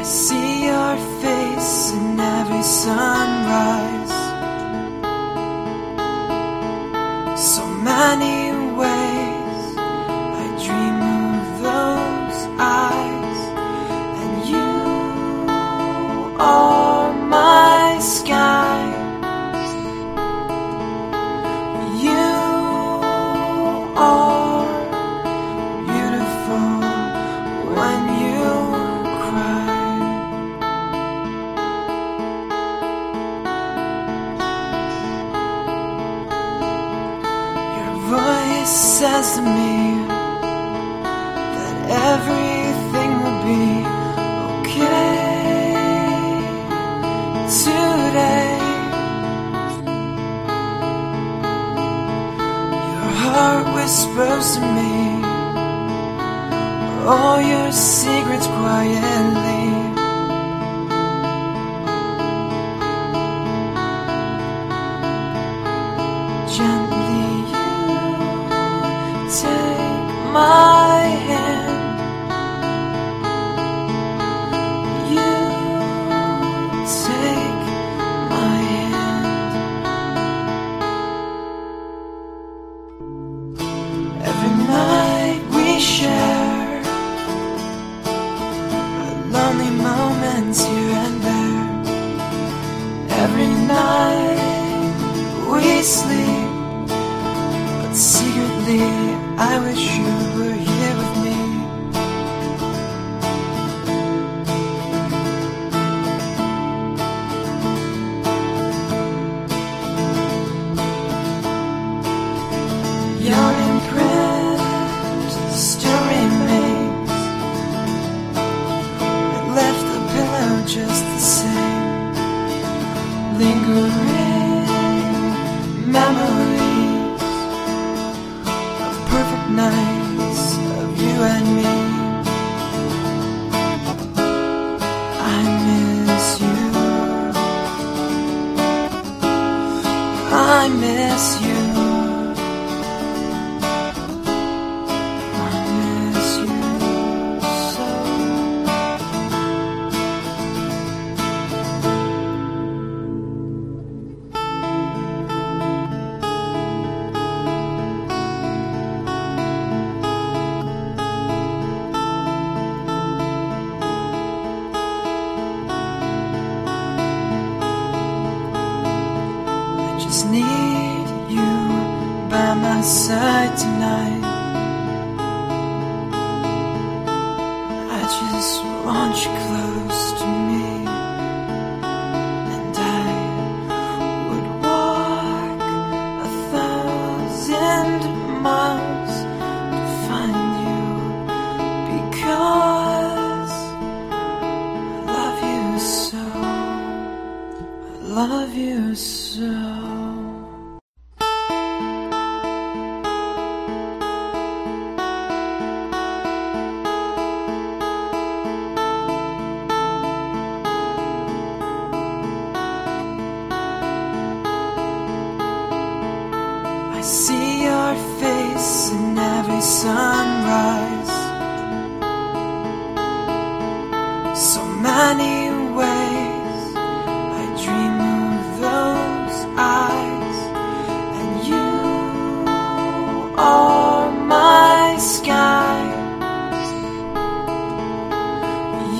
see your face in every sunrise. So many ways I dream of those eyes, and you are my sky. You are beautiful when you cry. Your voice says to me that everything will be okay today. Your heart whispers to me all your secrets quietly. Gently you take my hand. You take my hand. Every night we share lonely moments here and there. Every night we sleep, but secretly I wish you were here with me. Your imprint still remains. I left the pillow just the same. Lingering memories of perfect nights of you and me. I miss you. I miss you. I miss you so. I just need you by my side tonight. I just want you close to me, and I would walk 1,000 miles to find you, because I love you so. I love you so. I see your face in every sunrise. So many ways I dream of those eyes, and you are my sky.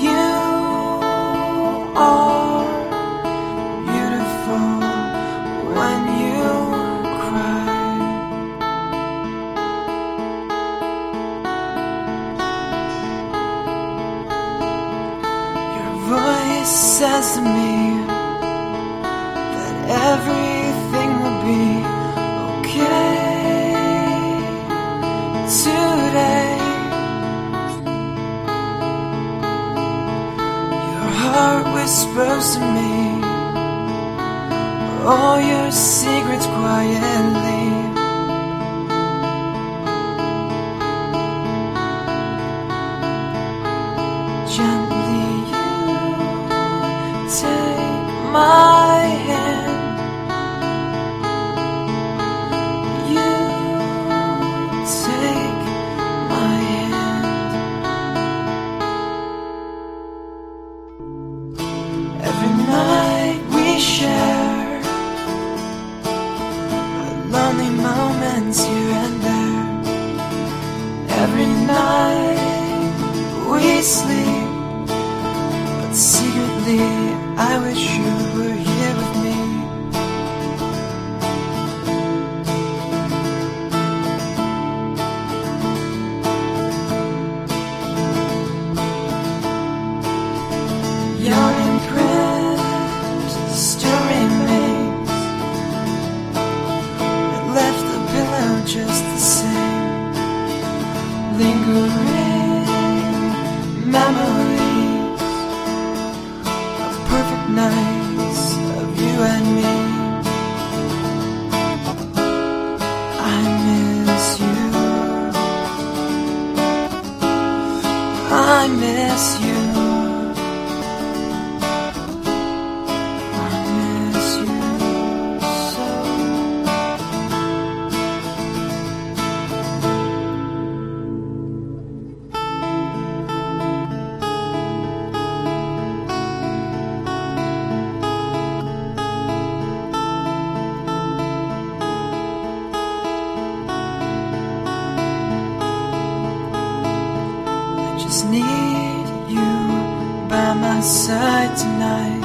You are beautiful when you cry. Your voice says to me that everything will be okay today. Your heart whispers to me all your secrets quietly. Gently you take my hand. You take my hand. wish you were here with me. Your imprint still remains. It left the pillow just the same. Lingering memories of perfect nights of you and me. I miss you. I miss you. Just need you by my side tonight.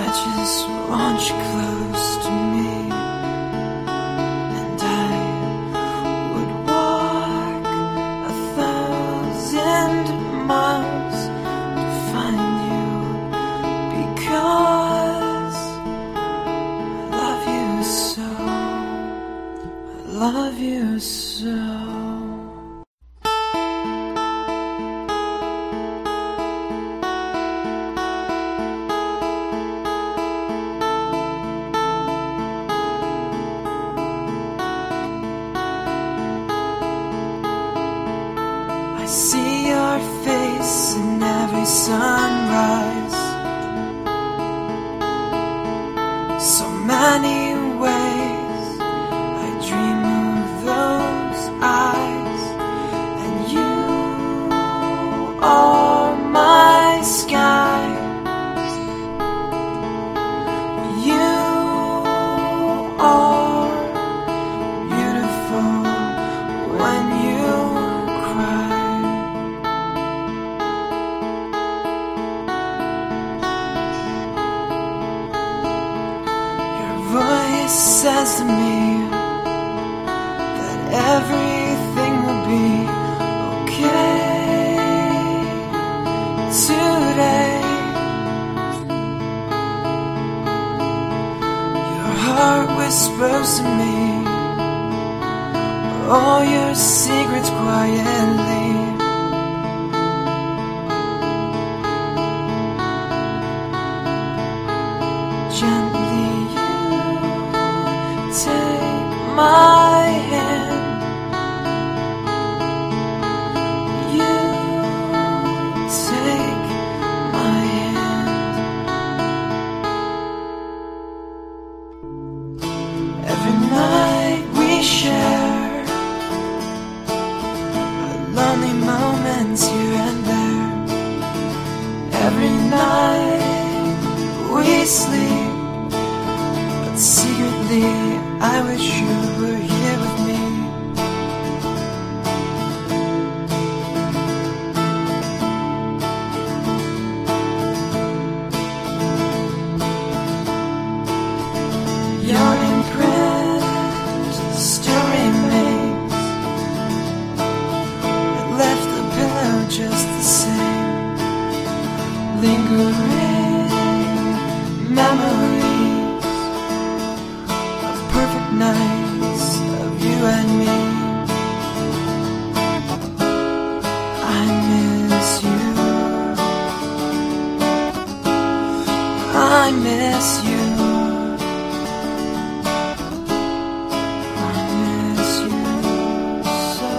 I just want you close to me, and I would walk 1,000 miles to find you, because I love you so. I love you so. I see your face in every sunrise. So many ways I dream of those eyes, and you are my sky. You are beautiful when you cry. Voice says to me that everything will be okay today. Your heart whispers to me all your secrets quietly. Gently take my hand. You take my hand. Every night we share our lonely moments here and there. Every night we sleep, but secretly I wish you were here with me. Your imprint still remains. It left the pillow just the same. Lingering memories of perfect nights of you and me. I miss you. I miss you. I miss you so.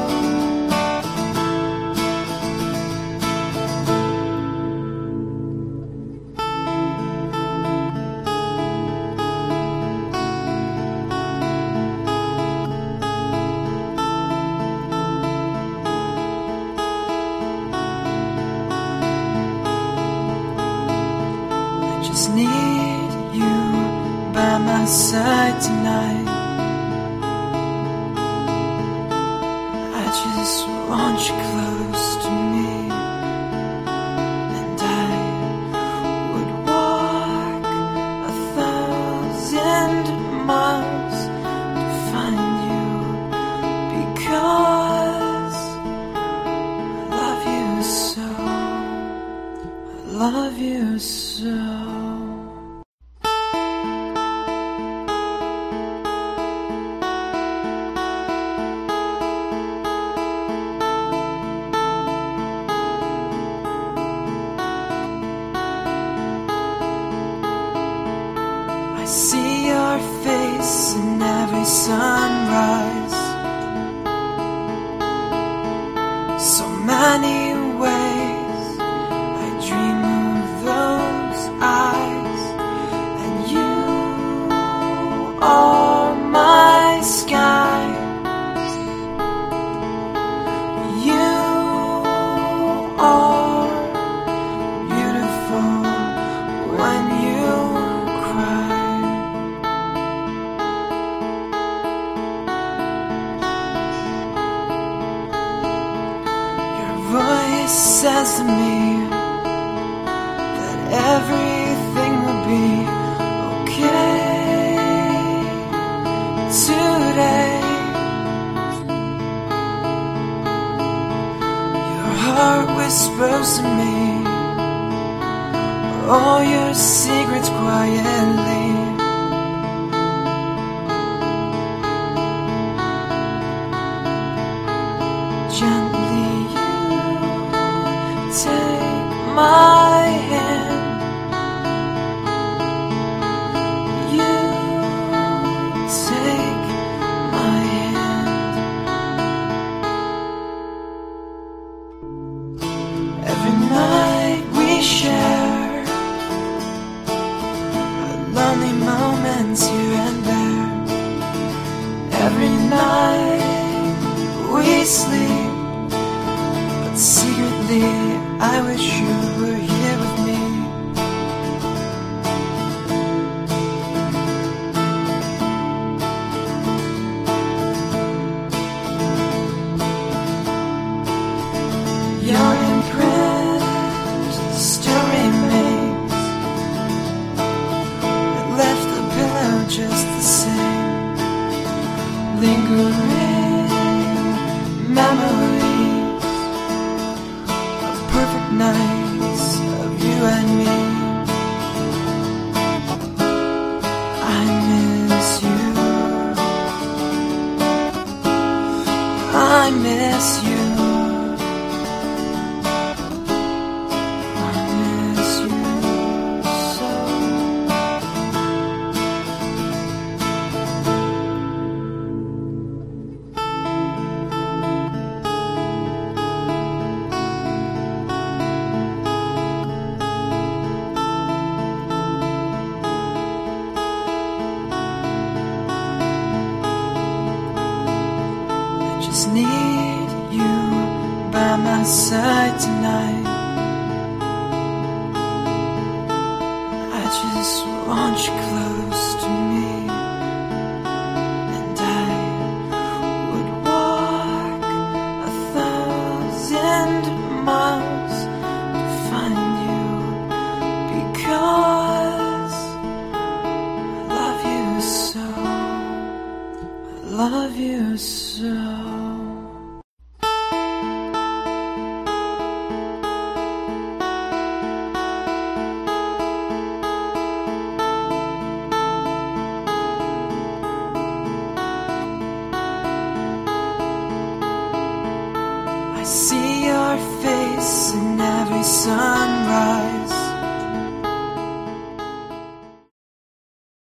Just need you by my side tonight. I just want you close to me, and love you so. I see your face in every sunrise, so many ways I dream of those eyes, and you are my sky. You are beautiful when you cry. Voice says to me that everything will be okay today. Your heart whispers to me all your secrets quietly. Gently take my hand, you take my hand. Every night we share our lonely moments here and there. Every night we sleep, but secretly I wish you were here with me. Your imprint still remains. It left the pillow just the same, lingering memories of perfect nights of you and me. I miss you, I miss you, I miss you so. Just need you by my side tonight. I just want you close to me, and I would walk 1,000 miles to find you, because I love you so, I love you so. I see your face in every sunrise,